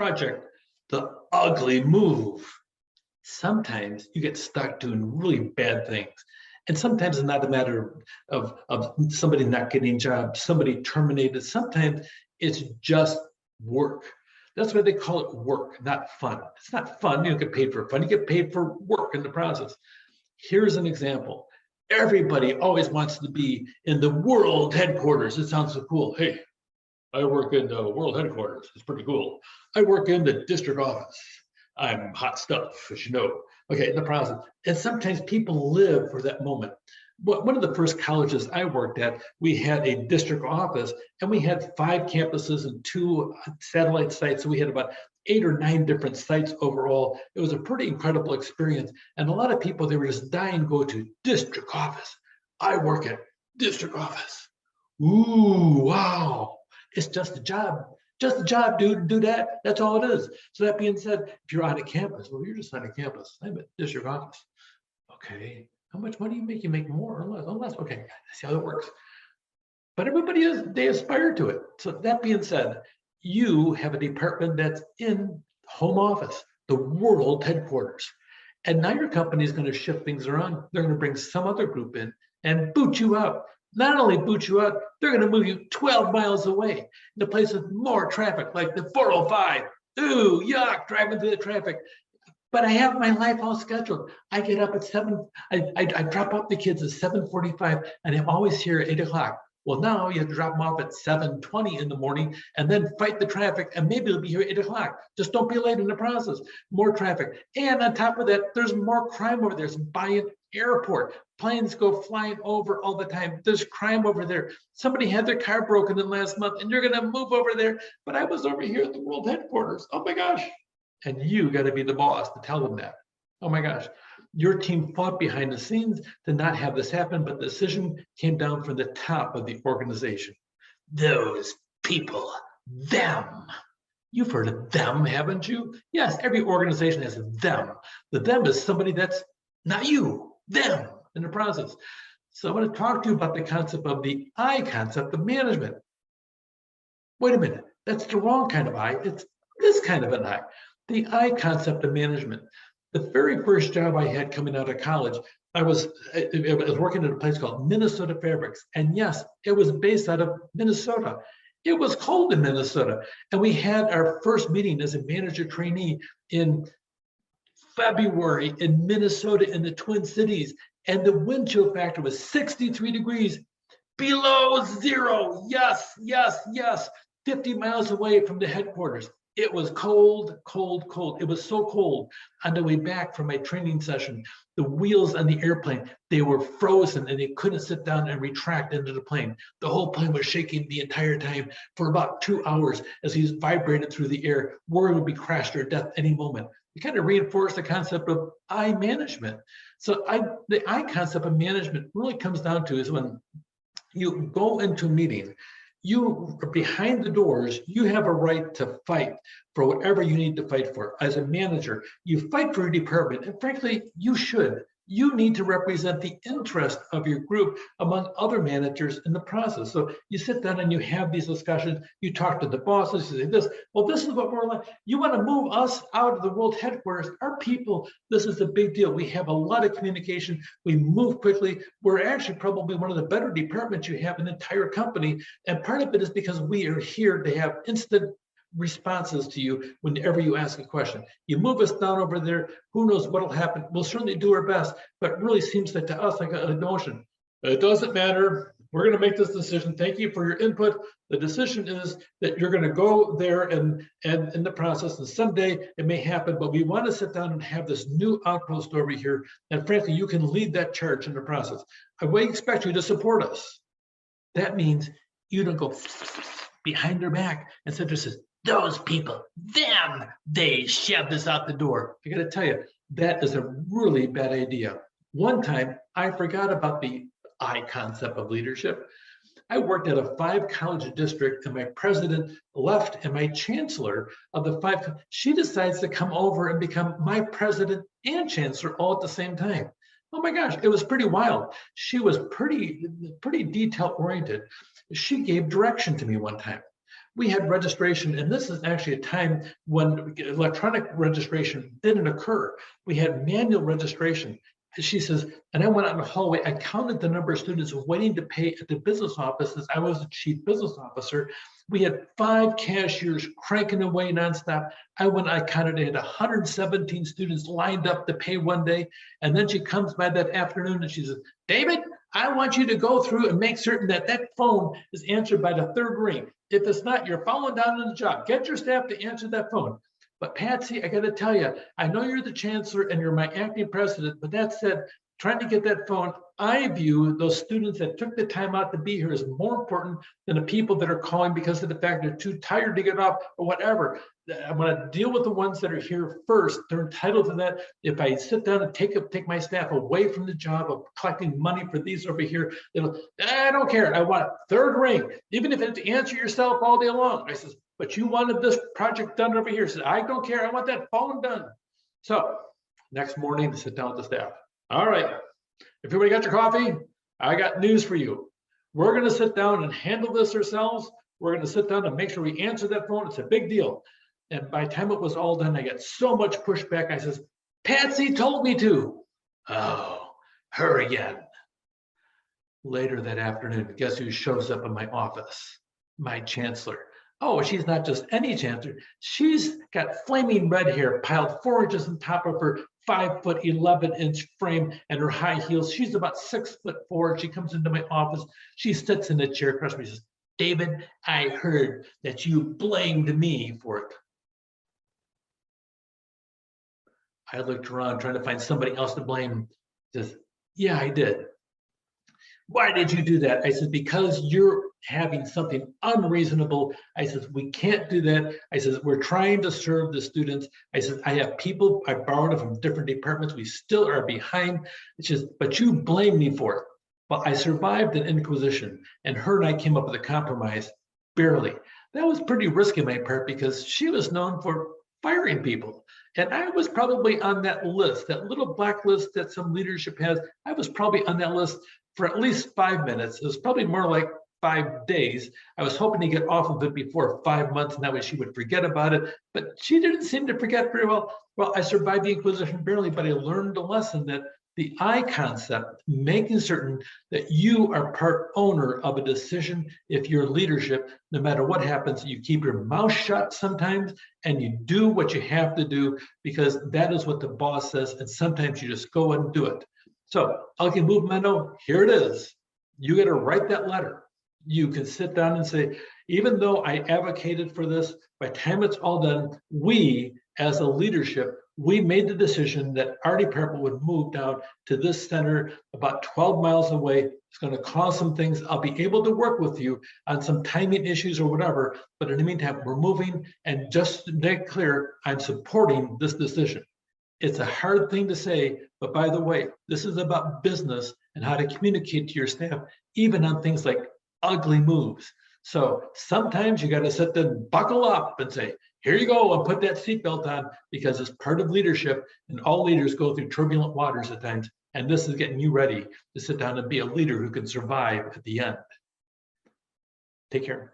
project, the ugly move. Sometimes you get stuck doing really bad things. And sometimes it's not a matter of somebody not getting a job, somebody terminated. Sometimes it's just work. That's why they call it work, not fun. It's not fun. You don't get paid for fun. You get paid for work in the process. Here's an example. Everybody always wants to be in the world headquarters. It sounds so cool. Hey, I work in the world headquarters. It's pretty cool. I work in the district office. I'm hot stuff, as you know. Okay, in the process. And sometimes people live for that moment. One of the first colleges I worked at, we had a district office and we had 5 campuses and 2 satellite sites. So we had about 8 or 9 different sites overall. It was a pretty incredible experience. And a lot of people, they were just dying to go to district office. I work at district office. Ooh, wow. It's just a job. Just a job, dude. Do that. That's all it is. So that being said, if you're on a campus, well, you're just on a campus. I'm at district office. Okay. How much money you make? You make more or less? Oh, less. Okay. I see how that works. But everybody is, they aspire to it. So that being said, you have a department that's in home office, the world headquarters. And now your company is going to shift things around. They're going to bring some other group in and boot you out. Not only boot you out, they're going to move you 12 miles away in a place with more traffic, like the 405. Ooh, yuck, driving through the traffic. But I have my life all scheduled. I get up at 7, I drop off the kids at 7:45, and I'm always here at 8 o'clock. Well, now you have to drop them off at 7:20 in the morning and then fight the traffic, and maybe it'll be here at 8 o'clock. Just don't be late in the process. More traffic. And on top of that, there's more crime over there. It's Bryant Airport. Planes go flying over all the time. There's crime over there. Somebody had their car broken in last month, and you're going to move over there. But I was over here at the world headquarters. Oh my gosh. And you got to be the boss to tell them that. Oh my gosh. Your team fought behind the scenes to not have this happen, but the decision came down from the top of the organization. Those people, them. You've heard of them, haven't you? Yes, every organization has a them. The them is somebody that's not you, them in the process. So I want to talk to you about the concept of the I concept of management. Wait a minute, that's the wrong kind of I. It's this kind of an I. The I concept of management. The very first job I had coming out of college, I was working at a place called Minnesota Fabrics. And yes, it was based out of Minnesota. It was cold in Minnesota. And we had our first meeting as a manager trainee in February in Minnesota in the Twin Cities. And the wind chill factor was 63 degrees below zero. Yes, yes, yes. 50 miles away from the headquarters. It was cold, cold, cold. It was so cold. On the way back from my training session, the wheels on the airplane, they were frozen and they couldn't sit down and retract into the plane. The whole plane was shaking the entire time for about 2 hours as he vibrated through the air, worried would be crashed or death any moment. It kind of reinforced the concept of I management. So the I concept of management really comes down to is when you go into a meeting, you are behind the doors, you have a right to fight for whatever you need to fight for. As a manager, you fight for your department, and frankly, you should. You need to represent the interest of your group among other managers in the process. So you sit down and you have these discussions, you talk to the bosses, you say this, well, this is what we're like. You want to move us out of the world headquarters, our people, this is a big deal. We have a lot of communication, we move quickly. We're actually probably one of the better departments you have in the entire company. And part of it is because we are here to have instant responses to you whenever you ask a question. You move us down over there, who knows what'll happen. We'll certainly do our best, but it really seems like to us like a notion. It doesn't matter. We're going to make this decision. Thank you for your input. The decision is that you're going to go there and in the process, and someday it may happen, but we want to sit down and have this new outpost over here. And frankly, you can lead that charge in the process. We expect you to support us. That means you don't go behind their back and say, this is those people, them, they shove this out the door. I got to tell you, that is a really bad idea. One time, I forgot about the I concept of leadership. I worked at a 5-college district, and my president left, and my chancellor of the 5, she decides to come over and become my president and chancellor all at the same time. Oh my gosh, it was pretty wild. She was pretty detail oriented. She gave direction to me one time. We had registration, and this is actually a time when electronic registration didn't occur. We had manual registration. She says, and I went out in the hallway, I counted the number of students waiting to pay at the business offices. I was the chief business officer. We had 5 cashiers cranking away nonstop. I counted, I had 117 students lined up to pay one day. And then she comes by that afternoon and she says, David, I want you to go through and make certain that that phone is answered by the 3rd ring. If it's not, you're falling down on the job. Get your staff to answer that phone. But Patsy, I got to tell you, I know you're the chancellor and you're my acting president, but that said, trying to get that phone, I view those students that took the time out to be here as more important than the people that are calling because of the fact they're too tired to get up or whatever. I'm going to deal with the ones that are here first. They're entitled to that. If I sit down and take my staff away from the job of collecting money for these over here, I don't care. I want 3rd ring, even if it's to answer yourself all day long. I says, but you wanted this project done over here. So I don't care. I want that phone done. So next morning, to sit down with the staff. All right, everybody got your coffee? I got news for you. We're going to sit down and handle this ourselves. We're going to sit down and make sure we answer that phone. It's a big deal. And by the time it was all done, I got so much pushback. I says, Patsy told me to. Oh, her again. Later that afternoon, guess who shows up in my office? My chancellor. Oh, she's not just any chancellor. She's got flaming red hair piled 4 inches on top of her 5'11" frame and her high heels. She's about 6'4". She comes into my office. She sits in the chair across me. She says, David, I heard that you blamed me for it. I looked around trying to find somebody else to blame. She says, yeah, I did. Why did you do that? I said, because you're having something unreasonable. I said, we can't do that. I said, we're trying to serve the students. I said, I have people, I borrowed it from different departments. We still are behind. It's just, but you blame me for it. Well, I survived an inquisition and her and I came up with a compromise, barely. That was pretty risky on my part because she was known for firing people. And I was probably on that list, that little black list that some leadership has. I was probably on that list for at least 5 minutes. It was probably more like 5 days. I was hoping to get off of it before 5 months, and that way she would forget about it. But she didn't seem to forget very well. Well, I survived the Inquisition barely, but I learned a lesson that the I concept, making certain that you are part owner of a decision. If you're leadership, no matter what happens, you keep your mouth shut sometimes and you do what you have to do because that is what the boss says. And sometimes you just go and do it. So Ugly Movemento, here it is. You got to write that letter. You can sit down and say, even though I advocated for this, by the time it's all done, we as a leadership, we made the decision that our department would move down to this center about 12 miles away. It's going to cause some things. I'll be able to work with you on some timing issues or whatever, but in the meantime, we're moving. And just to make clear, I'm supporting this decision. It's a hard thing to say, but by the way, this is about business and how to communicate to your staff, even on things like ugly moves. So sometimes you got to sit there and buckle up and say, here you go, and put that seatbelt on because it's part of leadership and all leaders go through turbulent waters at times. And this is getting you ready to sit down and be a leader who can survive at the end. Take care.